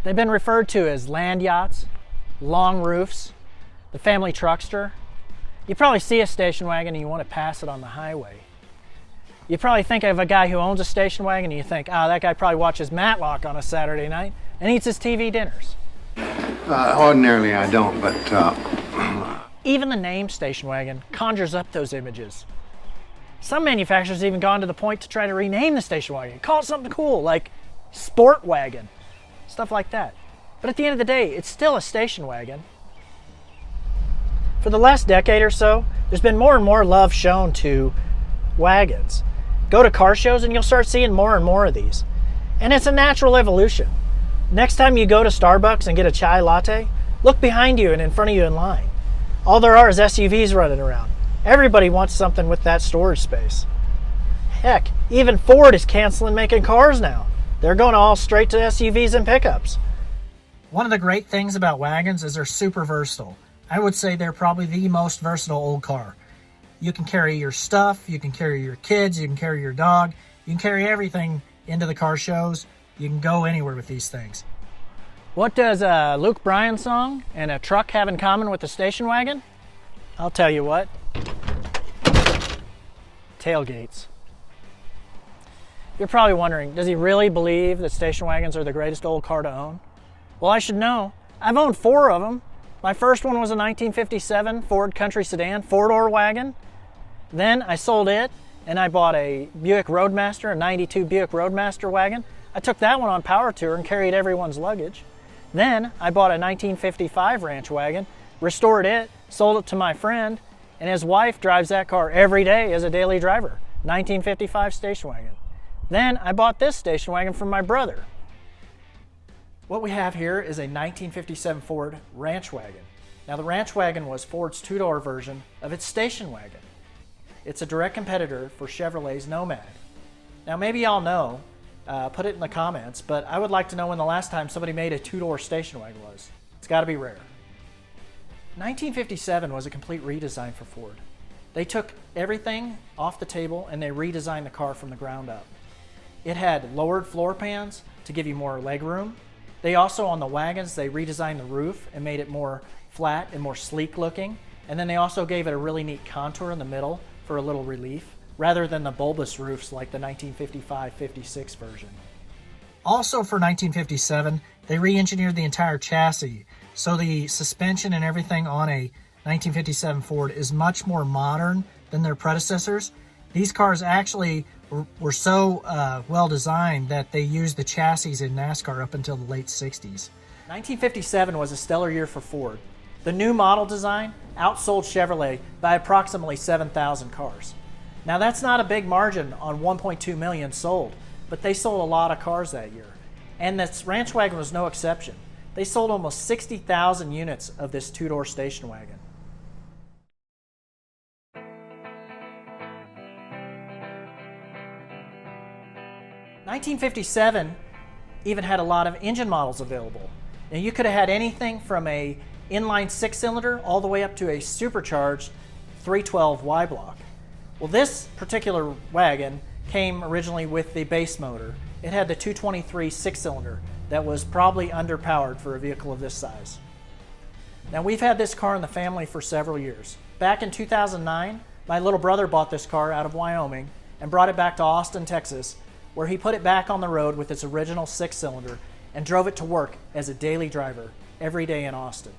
They've been referred to as land yachts, long roofs, the family truckster. You probably see a station wagon and you want to pass it on the highway. You probably think of a guy who owns a station wagon and you think, oh, that guy probably watches Matlock on a Saturday night and eats his TV dinners. Ordinarily I don't, but... Even the name station wagon conjures up those images. Some manufacturers have even gone to the point to try to rename the station wagon, call it something cool like Sport Wagon, stuff like that. But at the end of the day, it's still a station wagon. For the last decade or so, there's been more and more love shown to wagons. Go to car shows and you'll start seeing more and more of these. And it's a natural evolution. Next time you go to Starbucks and get a chai latte, look behind you and in front of you in line. All there are is SUVs running around. Everybody wants something with that storage space. Heck, even Ford is canceling making cars now. They're going all straight to SUVs and pickups. One of the great things about wagons is they're super versatile. I would say they're probably the most versatile old car. You can carry your stuff, you can carry your kids, you can carry your dog, you can carry everything into the car shows. You can go anywhere with these things. What does a Luke Bryan song and a truck have in common with a station wagon? I'll tell you what. Tailgates. You're probably wondering, does he really believe that station wagons are the greatest old car to own? Well, I should know. I've owned 4 of them. My first one was a 1957 Ford Country Sedan, 4-door wagon. Then I sold it and I bought a Buick Roadmaster, a 92 Buick Roadmaster wagon. I took that one on power tour and carried everyone's luggage. Then I bought a 1955 Ranch Wagon, restored it, sold it to my friend, and his wife drives that car every day as a daily driver. 1955 station wagon. Then I bought this station wagon from my brother. What we have here is a 1957 Ford Ranch Wagon. Now the Ranch Wagon was Ford's 2-door version of its station wagon. It's a direct competitor for Chevrolet's Nomad. Now maybe y'all know, put it in the comments, but I would like to know when the last time somebody made a 2-door station wagon was. It's got to be rare. 1957 was a complete redesign for Ford. They took everything off the table and they redesigned the car from the ground up. It had lowered floor pans to give you more leg room. They also, on the wagons, they redesigned the roof and made it more flat and more sleek looking. And then they also gave it a really neat contour in the middle for a little relief, rather than the bulbous roofs like the 1955-56 version. Also for 1957, they re-engineered the entire chassis, so the suspension and everything on a 1957 Ford is much more modern than their predecessors. These cars actually were so well designed that they used the chassis in NASCAR up until the late 60s. 1957 was a stellar year for Ford. The new model design outsold Chevrolet by approximately 7,000 cars. Now that's not a big margin on 1.2 million sold, but they sold a lot of cars that year. And this Ranch Wagon was no exception. They sold almost 60,000 units of this 2-door station wagon. (1957) even had a lot of engine models available. Now you could have had anything from a inline 6-cylinder all the way up to a supercharged 312 Y block. Well, this particular wagon came originally with the base motor. It had the 223 6-cylinder that was probably underpowered for a vehicle of this size. Now we've had this car in the family for several years. Back in 2009, my little brother bought this car out of Wyoming and brought it back to Austin, Texas, where he put it back on the road with its original 6-cylinder and drove it to work as a daily driver every day in Austin.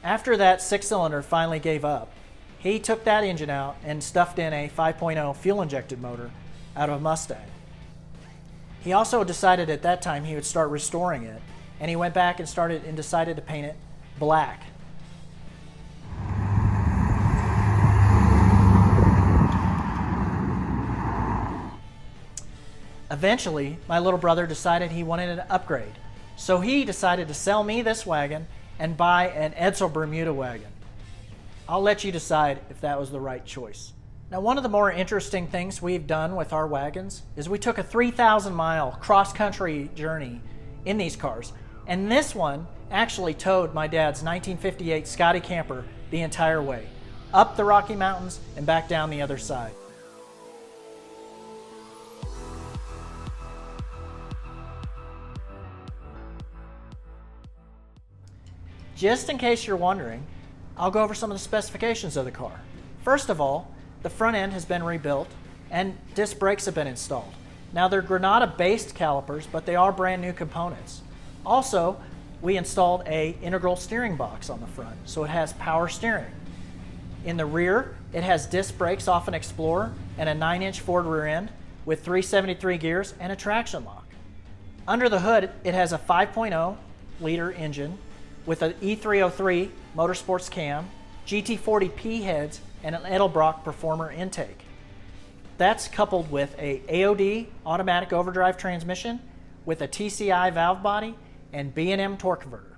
After that 6-cylinder finally gave up, he took that engine out and stuffed in a 5.0 fuel-injected motor out of a Mustang. He also decided at that time he would start restoring it, and he went back and decided to paint it black. Eventually, my little brother decided he wanted an upgrade, so he decided to sell me this wagon and buy an Edsel Bermuda wagon. I'll let you decide if that was the right choice. Now, one of the more interesting things we've done with our wagons is we took a 3,000-mile cross-country journey in these cars, and this one actually towed my dad's 1958 Scotty camper the entire way, up the Rocky Mountains and back down the other side. Just in case you're wondering, I'll go over some of the specifications of the car. First of all, the front end has been rebuilt and disc brakes have been installed. Now they're Granada-based calipers, but they are brand new components. Also, we installed an integral steering box on the front, so it has power steering. In the rear, it has disc brakes off an Explorer and a 9-inch Ford rear end with 373 gears and a traction lock. Under the hood, it has a 5.0 liter engine with an E303 Motorsports cam, GT40P heads, and an Edelbrock Performer intake. That's coupled with a AOD automatic overdrive transmission with a TCI valve body and B&M torque converter.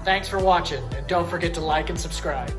Thanks for watching, and don't forget to like and subscribe.